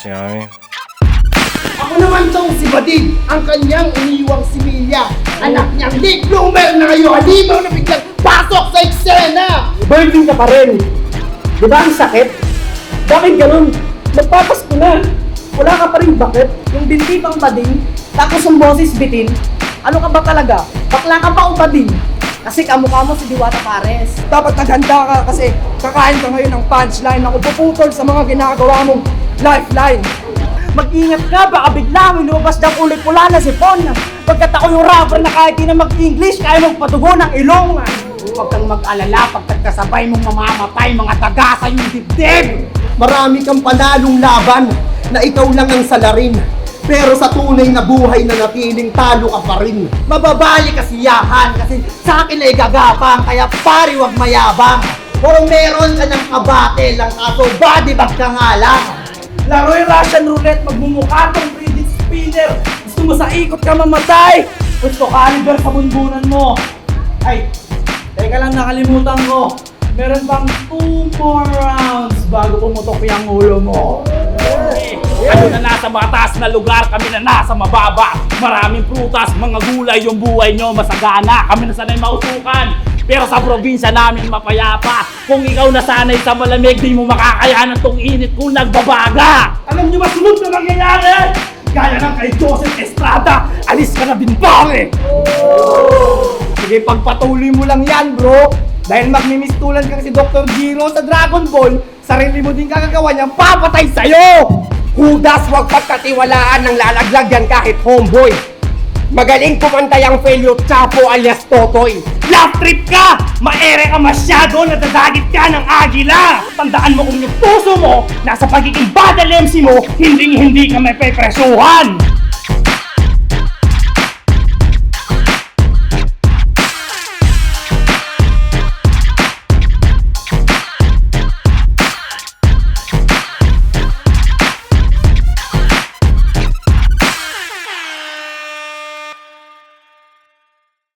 yummy. Ako naman tong si Badid, ang kanyang iniwang si Milya. Anak niyang late bloomer na ngayon, halimaw na biglang pasok sa eksena! Virgin ka pa rin. Di ba ang sakit? Bakit ganun? Magpapasko na. Wala ka pa rin bakit? Yung binti pang bading, tapos yung boses bitin. Ano ka ba talaga? Bakla ka pa o bading? Kasi kamukha mo si Diwata Pares. Dapat naghanda ka kasi kakain ka ngayon ng punchline na puputol sa mga ginagawa mong lifeline. Mag-ingat ka, baka biglang lumabas ng kulay pula na sipon. Pagkat ako yung rapper na kahit di na mag-English, kaya magpatugo ng ilong. Huwag kang mag-alala pagkat kasabay mong mamamatay mga taga sa iyong dibdib! Marami kang panalong laban na ikaw lang ang salarin. Pero sa tunay na buhay na napiling talo ka pa rin. Mababali kasiyahan kasi sa akin ay gagapang kaya pari wag mayabang. Kung meron ka ng kabate lang kaso body bag ka nga lang. Laro yung Russian roulette, magmumukha kang fidget spinner. Gusto mo sa ikot ka mamatay. Gusto caliber sa bunbunan mo. Ay, teka lang nakalimutan ko. Meron pang 2 more rounds bago pumutok yung ulo mo. Ano na nasa mataas na lugar, kami na nasa mababa. Maraming prutas, mga gulay, yung buhay nyo masagana. Kami na sanay mausukan, pero sa probinsya namin mapayapa. Kung ikaw nasanay sa malamig, di mo makakayanan tong init kung nagbabaga. Alam niyo ba sunod na mangyayari? Gaya ng kay Joseph Estrada, alis ka na binbang eh! Sige, pagpatuloy mo lang yan, bro. Dahil magmimistulan ka si Dr. Giro sa Dragon Ball, sarili mo din kakagawa niyang papatay sa'yo! Hudas, huwag pagkatiwalaan ng lalaglag yan kahit homeboy. Magaling kumanta yung failure Chapo alias Totoy. Love trip ka! Maere ka masyado, nadadagit ka ng agila! Tandaan mo kung yung puso mo, nasa pagiging battle MC mo, hindi ka may pepresuhan!